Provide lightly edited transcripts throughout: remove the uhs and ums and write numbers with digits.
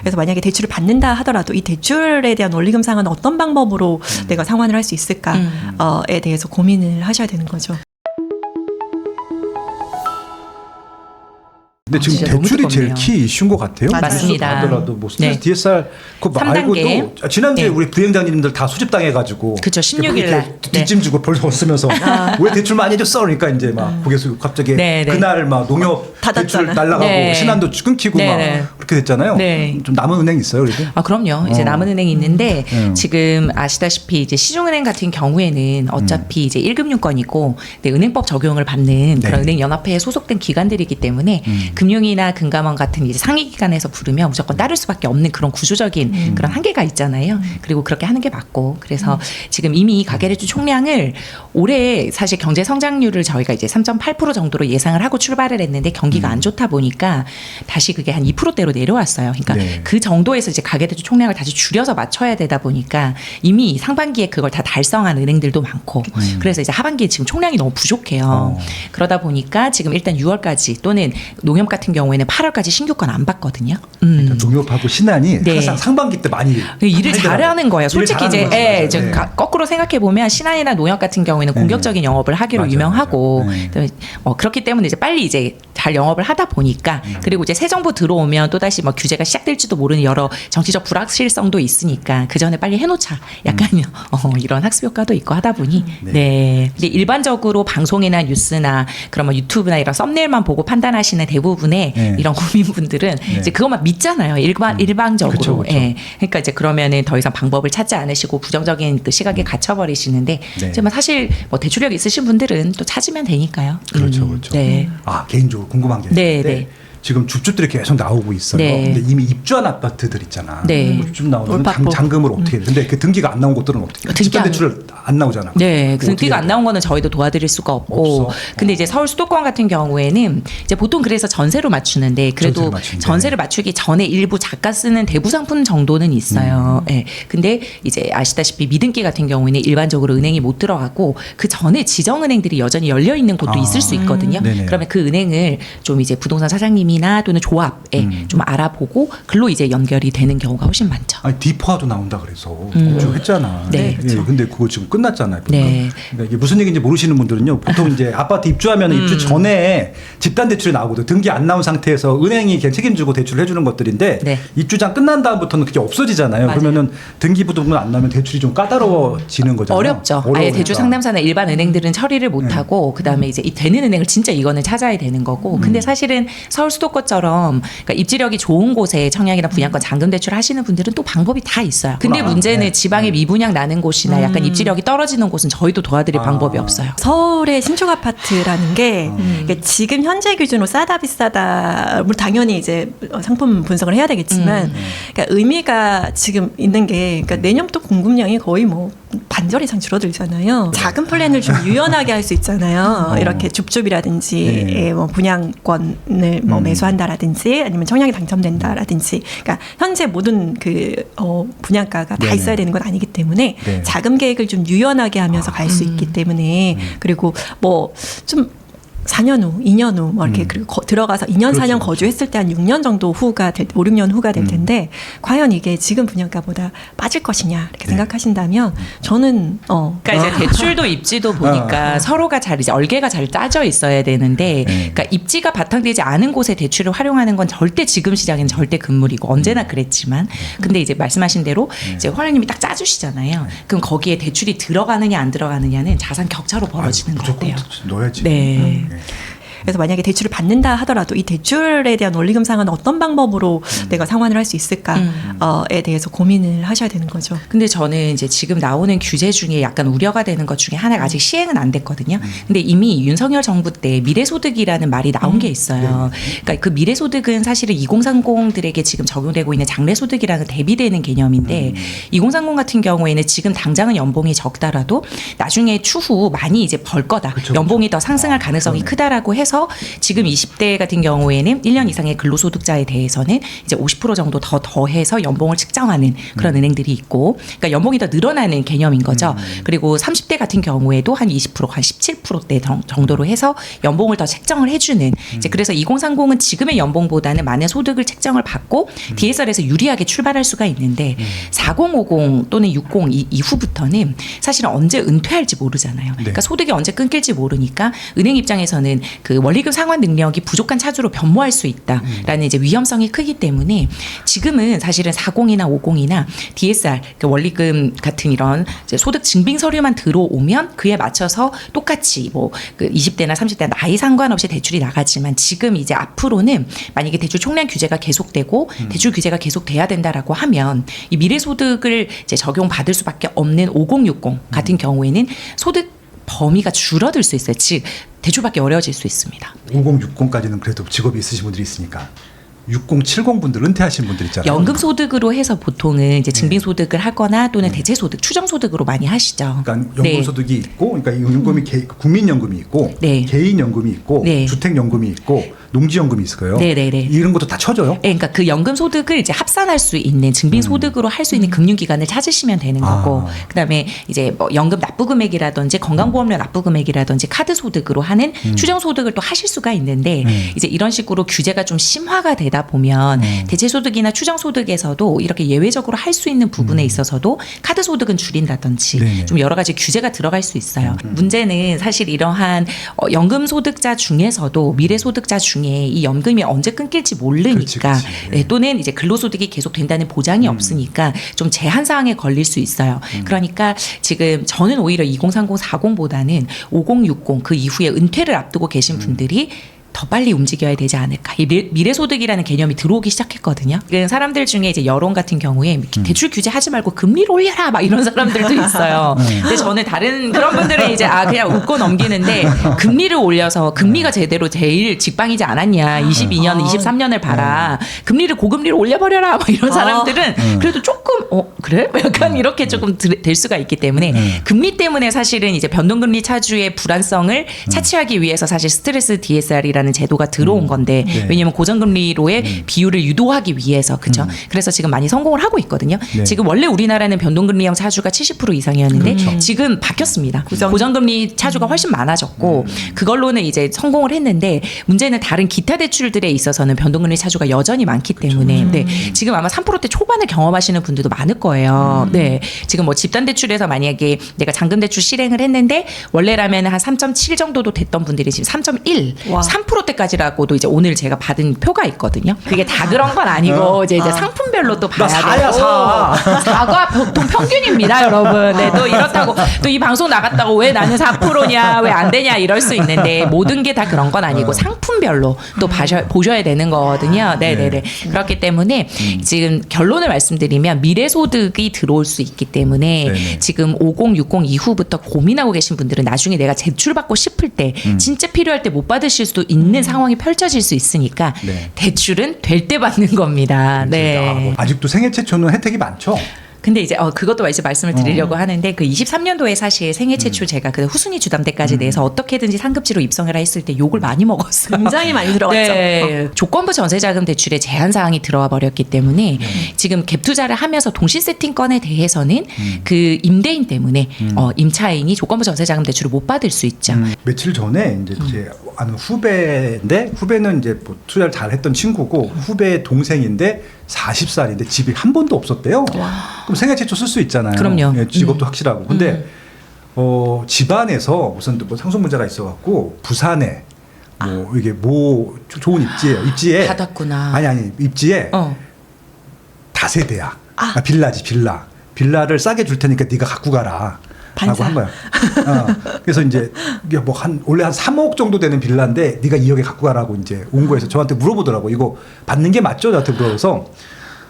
그래서 만약에 대출을 받는다 하더라도 이 대출에 대한 원리금상은 어떤 방법으로 내가 상환을 할 수 있을까에 대해서 고민을 하셔야 되는 거죠. 근데 지금 진짜 너무 대출이 제일 뜨겁네요. 키 이슈인 것 같아요. 맞습니다. 하더라도 뭐 스트레스 네. DSR 그거 3단계. 말고도 지난주에 네. 우리 부행장님들 다 수집당해가지고 그쵸, 16일 날. 뒷짐 주고 벌써 쓰면서 왜 대출 많이 해줬어? 그러니까 이제 막 고개수 갑자기 네, 네. 그날 막 농협 대출 닫았잖아요. 날라가고 네. 신한도 끊기고 네, 막 네. 그렇게 됐잖아요. 네. 좀 남은 은행 있어요, 그래도? 아, 그럼요. 이제 남은 은행이 있는데 지금 아시다시피 이제 시중은행 같은 경우에는 어차피 이제 1금융권이고 은행법 적용을 받는 그런 은행 연합회에 소속된 기관들이기 때문에 금융이나 금감원 같은 이제 상위 기관에서 부르면 무조건 따를 수밖에 없는 그런 구조적인 그런 한계가 있잖아요. 그리고 그렇게 하는 게 맞고 그래서 지금 이미 가계대출 총량을 올해 사실 경제 성장률을 저희가 이제 3.8% 정도로 예상을 하고 출발을 했는데 경기가 안 좋다 보니까 다시 그게 한 2%대로 내려왔어요. 그러니까 네. 그 정도에서 이제 가계대출 총량을 다시 줄여서 맞춰야 되다 보니까 이미 상반기에 그걸 다 달성한 은행들도 많고 그래서 이제 하반기에 지금 총량이 너무 부족해요. 그러다 보니까 지금 일단 6월까지 또는 농협 같은 경우에는 8월까지 신규권 안 받거든요. 그러니까 농협하고 신한이 네. 항상 상반기 때 많이 일을 하더라고요. 잘하는 거예요. 솔직히 일을 이제 잘하는 거죠. 맞아요. 네. 거꾸로 생각해 보면 신한이나 농협 같은 경우에는 공격적인 영업을 하기로 맞아요, 유명하고 맞아요. 그렇기 때문에 이제 빨리 이제 잘 영업을 하다 보니까 그리고 이제 새 정부 들어오면 또 다시 뭐 규제가 시작될지도 모르는 여러 정치적 불확실성도 있으니까 그 전에 빨리 해놓자. 약간 이런 학습 효과도 있고 하다 보니 네. 근데 일반적으로 방송이나 뉴스나 그런 뭐 유튜브나 이런 썸네일만 보고 판단하시는 대부분의 네. 이런 국민분들은 이제 그것만 믿잖아요. 일방적으로. 그쵸, 그쵸. 예. 그러니까 이제 그러면은 더 이상 방법을 찾지 않으시고 부정적인 그 시각에 갇혀버리시는데 네. 이제 뭐 사실 뭐 대출력 있으신 분들은 또 찾으면 되니까요. 그렇죠, 그렇죠. 네. 아, 개인적으로 궁금한 게 네, 있는데 네. 지금 줍줍들이 계속 나오고 있어요. 네. 근데 이미 입주한 아파트들 있잖아. 네. 줍줍 나오면 올바포. 잔금을 어떻게 해? 근데 그 등기가 안 나온 곳들은 어떻게 해? 등기 집단 안- 대출 안 나오잖아. 네, 그 그거 어떻게 등기가 해야 안 돼? 나온 거는 저희도 도와드릴 수가 없고, 없어. 근데 이제 서울 수도권 같은 경우에는 이제 보통 그래서 전세로 맞추는데 그래도 전세로 맞추는데. 전세를 맞추기 전에 일부 작가 쓰는 대부 상품 정도는 있어요. 예. 근데 이제 아시다시피 미등기 같은 경우에는 일반적으로 은행이 못 들어가고 그 전에 지정 은행들이 여전히 열려 있는 곳도 아. 있을 수 있거든요. 네네. 그러면 그 은행을 좀 이제 부동산 사장님이나 또는 조합에 좀 알아보고 글로 이제 연결이 되는 경우가 훨씬 많죠. 아니 디포화도 나온다 그래서 했잖아. 네, 예, 근데 그거 지금 끝났잖아요. 네. 그러니까 이게 무슨 얘기인지 모르시는 분들은요. 보통 이제 아파트 입주하면 입주 전에 집단 대출이 나오거든. 등기 안 나온 상태에서 은행이 그냥 책임지고 대출을 해주는 것들인데 네. 입주장 끝난 다음부터는 그게 없어지잖아요. 맞아요. 그러면은 등기 부등본 안 나오면 대출이 좀 까다로워지는 거잖아요. 어렵죠. 아예 어려우니까. 대출 상담사나 일반 은행들은 처리를 못 하고 그다음에 이제 이 되는 은행을 진짜 이거는 찾아야 되는 거고. 근데 사실은 서울 수도권처럼 그러니까 입지력이 좋은 곳에 청약이나 분양권 잔금 대출 하시는 분들은 또 방법이 다 있어요. 근데 그렇구나. 문제는 네. 지방에 미분양 나는 곳이나 약간 입지력이 떨어지는 곳은 저희도 도와드릴 방법이 없어요. 서울의 신축 아파트라는 게 그러니까 지금 현재 기준으로 싸다 비싸다 물 당연히 이제 상품 분석을 해야 되겠지만 그러니까 의미가 지금 있는 게 그러니까 내년부터 공급량이 거의 뭐 반절 이상 줄어들잖아요. 작은 플랜을 좀 유연하게 할 수 있잖아요. 이렇게 줍줍이라든지 네. 뭐 분양권을 뭐 매수한다라든지 아니면 청약이 당첨된다라든지 그러니까 현재 모든 그 분양가가 다 네네. 있어야 되는 건 아니기 때문에 네. 자금 계획을 좀 유연하게 하면서 갈 수 있기 때문에 그리고 뭐 좀 4년 후, 2년 후, 뭐 이렇게 그리고 들어가서 2년, 그렇죠, 4년 그렇죠. 거주했을 때 한 6년 정도 후가 5, 6년 후가 될 텐데 과연 이게 지금 분양가보다 빠질 것이냐 이렇게 생각하신다면 저는 그러니까 이제 대출도 입지도 보니까 서로가 잘 이제 얼개가 잘 짜져 있어야 되는데, 그러니까 입지가 바탕되지 않은 곳에 대출을 활용하는 건 절대 지금 시장에는 절대 금물이고 언제나 그랬지만, 근데 이제 말씀하신 대로 이제 화려님이 딱 짜주시잖아요. 그럼 거기에 대출이 들어가느냐 안 들어가느냐는 자산 격차로 벌어지는 것 무조건 같아요. 넣어야지. 네. 그래서 만약에 대출을 받는다 하더라도 이 대출에 대한 원리금상은 어떤 방법으로 내가 상환을 할 수 있을까에 대해서 고민을 하셔야 되는 거죠. 근데 저는 이제 지금 나오는 규제 중에 약간 우려가 되는 것 중에 하나가 아직 시행은 안 됐거든요. 근데 이미 윤석열 정부 때 미래소득이라는 말이 나온 게 있어요. 그러니까 그 미래소득은 사실은 2030들에게 지금 적용되고 있는 장래소득이라는 대비되는 개념인데 2030 같은 경우에는 지금 당장은 연봉이 적다라도 나중에 추후 많이 이제 벌 거다. 그쵸, 연봉이 더 상승할 가능성이 크다라고 해서 해서 지금 20대 같은 경우에는 1년 이상의 근로소득자에 대해서는 이제 50% 정도 더 더해서 연봉을 측정하는 그런 은행들이 있고, 그러니까 연봉이 더 늘어나는 개념인 거죠. 그리고 30대 같은 경우에도 한 20%, 한 17%대 정도로 해서 연봉을 더 책정을 해주는, 이제 그래서 2030은 지금의 연봉보다는 많은 소득을 책정을 받고 DSR에서 유리하게 출발할 수가 있는데 4050 또는 60 이후부터는 사실은 언제 은퇴할지 모르잖아요. 그러니까 소득이 언제 끊길지 모르니까 은행 입장에서는 그 원리금 상환 능력이 부족한 차주로 변모할 수 있다라는 이제 위험성이 크기 때문에 지금은 사실은 40이나 50이나 DSR 그 원리금 같은 이런 이제 소득 증빙 서류만 들어오면 그에 맞춰서 똑같이 뭐 그 20대나 30대 나이 상관없이 대출이 나가지만 지금 이제 앞으로는 만약에 대출 총량 규제가 계속되고 대출 규제가 계속돼야 된다라고 하면 이 미래 소득을 이제 적용받을 수밖에 없는 5060 같은 경우에는 소득 범위가 줄어들 수 있어요. 즉 대출받기 어려워질 수 있습니다. 5060까지는 그래도 직업이 있으신 분들이 있으니까 6070 분들 은퇴하신 분들 있잖아요. 연금 소득으로 해서 보통은 이제 증빙 소득을 하거나 또는 대체 소득, 추정 소득으로 많이 하시죠. 그러니까 연금 소득이 있고, 그러니까 이 연금이 국민연금이 있고, 네. 개인연금이 있고, 네. 주택연금이 있고, 농지연금이 있을 거예요. 네네네. 이런 것도 다 쳐줘요. 네, 그러니까 그 연금 소득을 이제 합산할 수 있는 증빙 소득으로 할 수 있는 금융기관을 찾으시면 되는 거고, 그다음에 이제 뭐 연금 납부 금액이라든지 건강보험료 납부 금액이라든지 카드 소득으로 하는 추정 소득을 또 하실 수가 있는데 이제 이런 식으로 규제가 좀 심화가 되다 보면 대체 소득이나 추정 소득에서도 이렇게 예외적으로 할 수 있는 부분에 있어서도 카드 소득은 줄인다든지 네네. 좀 여러 가지 규제가 들어갈 수 있어요. 문제는 사실 이러한 연금 소득자 중에서도 미래 소득자 중에 이 연금이 언제 끊길지 모르니까 그렇지. 네, 또는 이제 근로소득이 계속 된다는 보장이 없으니까 좀 제한 사항에 걸릴 수 있어요. 그러니까 지금 저는 오히려 2030, 40보다는 5060 그 이후에 은퇴를 앞두고 계신 분들이 더 빨리 움직여야 되지 않을까. 이 미래소득이라는 개념이 들어오기 시작했거든요. 그 사람들 중에 이제 여론 같은 경우에 대출 규제하지 말고 금리를 올려라 막 이런 사람들도 있어요. 근데 저는 다른 그런 분들은 이제 그냥 웃고 넘기는데 금리를 올려서 금리가 제대로 제일 직방이지 않았냐. 22년, 23년을 봐라. 금리를 고금리로 올려버려라. 막 이런 사람들은 그래도 조금 그래? 약간 이렇게 조금 될 수가 있기 때문에 금리 때문에 사실은 이제 변동금리 차주의 불안성을 차치하기 위해서 사실 스트레스 DSR이라는 제도가 들어온 건데 네. 왜냐하면 고정금리로의 비율을 유도하기 위해서 그렇죠. 그래서 지금 많이 성공을 하고 있거든요. 네. 지금 원래 우리나라는 변동금리형 차주가 70% 이상이었는데 지금 바뀌었습니다. 고정금리 차주가 훨씬 많아졌고 그걸로는 이제 성공을 했는데 문제는 다른 기타 대출들에 있어서는 변동금리 차주가 여전히 많기 때문에 네. 지금 아마 3%대 초반을 경험하시는 분들도 많을 거예요. 네. 지금 뭐 집단 대출에서 만약에 내가 잔금 대출 실행을 했는데 원래라면 한 3.7 정도도 됐던 분들이 지금 3.1, 와. 3%대까지라고도 이제 오늘 제가 받은 표가 있거든요. 그게 다 그런 건 아니고 이제 상품별로 또 봐야 사야, 되고 사가 보통 평균입니다, 여러분. 네, 또 이렇다고 또 이 방송 나갔다고 왜 나는 4%냐, 왜 안 되냐 이럴 수 있는데 모든 게 다 그런 건 아니고 상품별로 또 보셔야 되는 거거든요. 네네네. 그렇기 때문에 지금 결론을 말씀드리면 미래소득이 들어올 수 있기 때문에 네네. 지금 5060 이후부터 고민하고 계신 분들은 나중에 내가 대출받고 싶을 때 진짜 필요할 때 못 받으실 수도 있는 상황이 펼쳐질 수 있으니까 네. 대출은 될 때 받는 겁니다. 네. 아직도 생애 최초는 혜택이 많죠. 근데 이제 그것도 이제 말씀을 드리려고 하는데 그 23년도에 사실 생애 최초 제가 그 후순위 주담대까지 내서 어떻게든지 상급지로 입성해라 했을 때 욕을 많이 먹었어요. 굉장히 많이 들어갔죠. 네. 조건부 전세자금 대출에 제한 사항이 들어와 버렸기 때문에 지금 갭 투자를 하면서 동시 세팅건에 대해서는 그 임대인 때문에 임차인이 조건부 전세자금 대출을 못 받을 수 있죠. 며칠 전에 이제 제 아는 후배인데 후배는 이제 뭐 투자를 잘했던 친구고 후배 동생인데 40살인데 집이 한 번도 없었대요. 그럼 생애 최초 쓸 수 있잖아요. 그럼요. 예, 직업도 확실하고. 근데 집안에서 무슨 뭐 상속 문제가 있어갖고 부산에 뭐 이게 뭐 좋은 입지에 받았구나. 아니 입지에 다세대야. 빌라지 빌라를 싸게 줄 테니까 네가 갖고 가라. 라고 한 거야. 그래서 이제 이게 뭐 원래 한 3억 정도 되는 빌라인데 네가 2억에 갖고 가라고 이제 온 거에서 저한테 물어보더라고. 이거 받는 게 맞죠? 저한테 물어서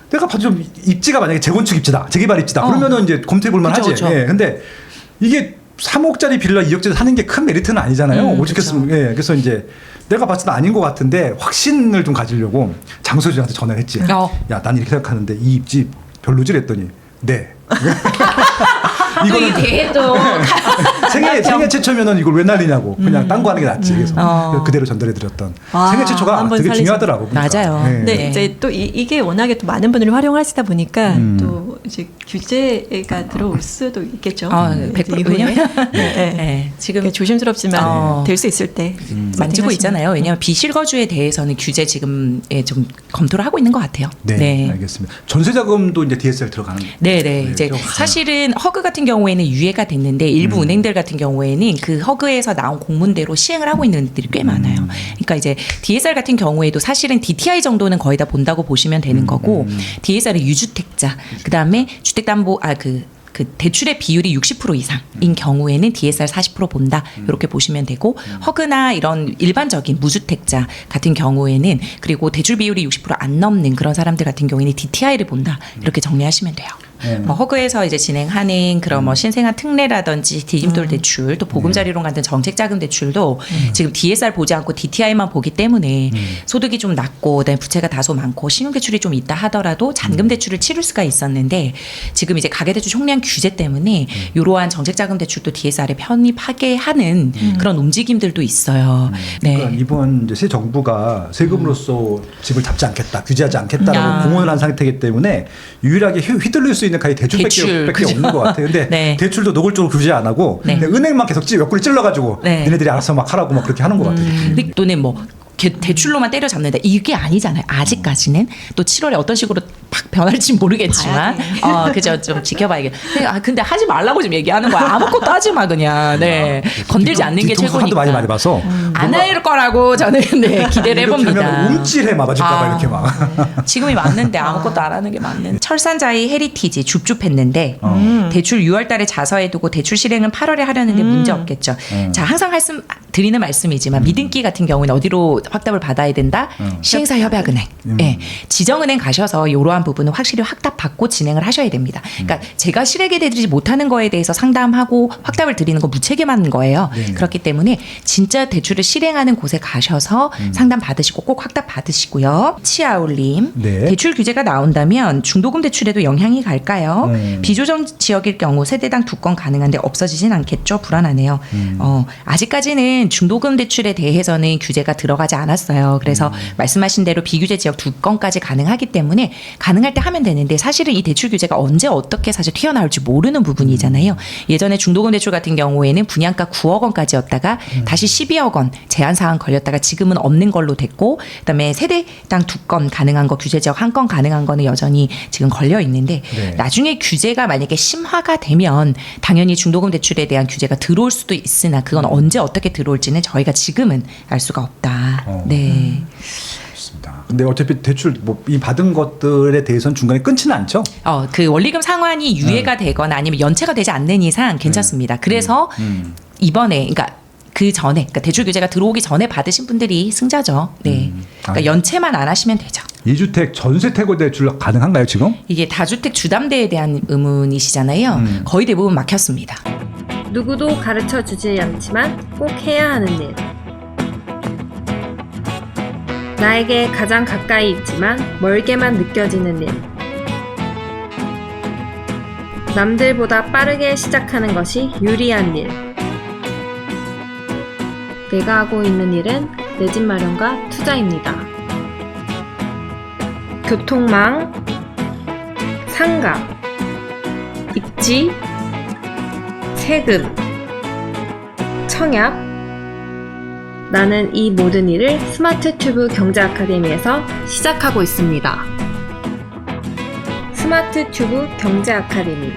내가 봐도 좀 입지가 만약에 재건축 입지다, 재개발 입지다. 그러면은 이제 검토해 볼 만하지. 예. 근데 이게 3억짜리 빌라 2억짜리 사는 게 큰 메리트는 아니잖아요. 오죽했으면. 예. 그래서 이제 내가 봤을 때 아닌 것 같은데 확신을 좀 가지려고 장소주한테 전화를 했지. 야, 난 이렇게 생각하는데 이 입지 별로지? 했더니 네. 이거는 대도 생애 최초면은 이걸 왜 날리냐고 그냥 딴 거 하는 게 낫지. 그래서 그대로 전달해드렸던 생애 최초가 한번 되게 살리시- 중요하더라고. 보니까. 맞아요. 네. 네, 이제 또 이게 워낙에 또 많은 분들이 활용하시다 보니까 또 이제 규제가 들어올 수도 있겠죠. 네, 100% 이후에. 왜냐면 네, 네. 네, 지금 그게 조심스럽지만 될 수 있을 때 만지고 세팅하시면- 있잖아요. 왜냐하면 비실거주에 대해서는 규제 지금 좀 검토를 하고 있는 것 같아요. 네, 알겠습니다. 전세자금도 이제 DSR 들어가는 거예요. 네. 이제 사실은 허그 같은 경우에는 유예가 됐는데 일부 은행들 같은 경우에는 그 허그에서 나온 공문대로 시행을 하고 있는 은행들이 꽤 많아요. 그러니까 이제 DSR 같은 경우에도 사실은 DTI 정도는 거의 다 본다고 보시면 되는 거고 DSR의 유주택자 그다음에 주택담보 그 대출의 비율이 60% 이상인 경우에는 DSR 40% 본다 이렇게 보시면 되고 허그나 이런 일반적인 무주택자 같은 경우에는 그리고 대출 비율이 60%안 넘는 그런 사람들 같은 경우에는 DTI를 본다 이렇게 정리하시면 돼요. 뭐 허그에서 이제 진행하는 그런 뭐 신생아 특례라든지 디딤돌 대출 또 보금자리론 같은 정책자금 대출도 지금 DSR 보지 않고 DTI만 보기 때문에 소득이 좀 낮고 그다음에 부채가 다소 많고 신용대출이 좀 있다 하더라도 잔금 대출을 치를 수가 있었는데 지금 이제 가계대출 총량 규제 때문에 이러한 정책자금 대출도 DSR에 편입하게 하는 그런 움직임들도 있어요. 그러니까 네. 이번 이제 새 정부가 세금으로서 집을 잡지 않겠다, 규제하지 않겠다라고 공언을 한 상태이기 때문에 유일하게 휘둘릴 수 있는 가히 대출밖에 그죠. 없는 것 같아요. 근데 네. 대출도 노골적으로 규제 안 하고 네. 그냥 은행만 계속 옆구리 찔러가지고 네. 얘네들이 알아서 막 하라고 막 그렇게 하는 것 같아요. 또는 뭐 대출로만 때려잡는다 이게 아니잖아요. 아직까지는 또 7월에 어떤 식으로 팍 변할지 모르겠지만, 그죠 좀 지켜봐야겠. 근데 하지 말라고 지금 얘기하는 거야. 아무것도 하지 마 그냥. 네, 건들지 않는 게 뒤통수 최고니까. 하도 많이 봐서 안 할 거라고 저는 기대를 해봅니다. 움찔해 맞을까봐 이렇게 막. 지금이 맞는데 아무것도 안 하는 게 맞는. 철산자이 헤리티지 줍줍했는데 대출 6월달에 자서해두고 대출 실행은 8월에 하려는데 문제 없겠죠. 자 항상 드리는 말씀이지만 미등기 같은 경우는 어디로 확답을 받아야 된다? 시행사 협약은행. 네. 지정은행 가셔서 이러한 부분은 확실히 확답 받고 진행을 하셔야 됩니다. 그러니까 제가 실행해 드리지 못하는 거에 대해서 상담하고 확답을 드리는 거 무책임한 거예요. 네네. 그렇기 때문에 진짜 대출을 실행하는 곳에 가셔서 상담 받으시고 꼭 확답 받으시고요. 치아울님, 네. 대출 규제가 나온다면 중도금 대출에도 영향이 갈까요? 비조정 지역일 경우 세대당 2건 가능한데 없어지진 않겠죠? 불안하네요. 아직까지는 중도금 대출에 대해서는 규제가 들어가지 않았어요. 그래서 말씀하신 대로 비규제 지역 2건까지 가능하기 때문에 가능할 때 하면 되는데 사실은 이 대출 규제가 언제 어떻게 사실 튀어나올지 모르는 부분이잖아요. 예전에 중도금 대출 같은 경우에는 분양가 9억 원까지였다가 다시 12억 원 제한 사항 걸렸다가 지금은 없는 걸로 됐고 그다음에 세대당 2건 가능한 거 규제 지역 1건 가능한 거는 여전히 지금 걸려 있는데 네. 나중에 규제가 만약에 심화가 되면 당연히 중도금 대출에 대한 규제가 들어올 수도 있으나 그건 언제 어떻게 들어올지는 저희가 지금은 알 수가 없다. 네. 그렇습니다. 근데 어차피 대출 뭐 이 받은 것들에 대해서는 중간에 끊지는 않죠. 그 원리금 상환이 유예가 되거나 아니면 연체가 되지 않는 이상 괜찮습니다. 그래서 이번에 그러니까 그 전에 그러니까 대출 규제가 들어오기 전에 받으신 분들이 승자죠. 네. 그러니까 연체만 안 하시면 되죠. 2주택 전세 태고 대출 가능한가요 지금? 이게 다주택 주담대에 대한 의문이시잖아요. 거의 대부분 막혔습니다. 누구도 가르쳐 주지 않지만 꼭 해야 하는 일. 나에게 가장 가까이 있지만 멀게만 느껴지는 일. 남들보다 빠르게 시작하는 것이 유리한 일. 내가 하고 있는 일은 내 집 마련과 투자입니다. 교통망, 상가, 입지, 세금, 청약. 나는 이 모든 일을 스마트 튜브 경제 아카데미에서 시작하고 있습니다. 스마트 튜브 경제 아카데미.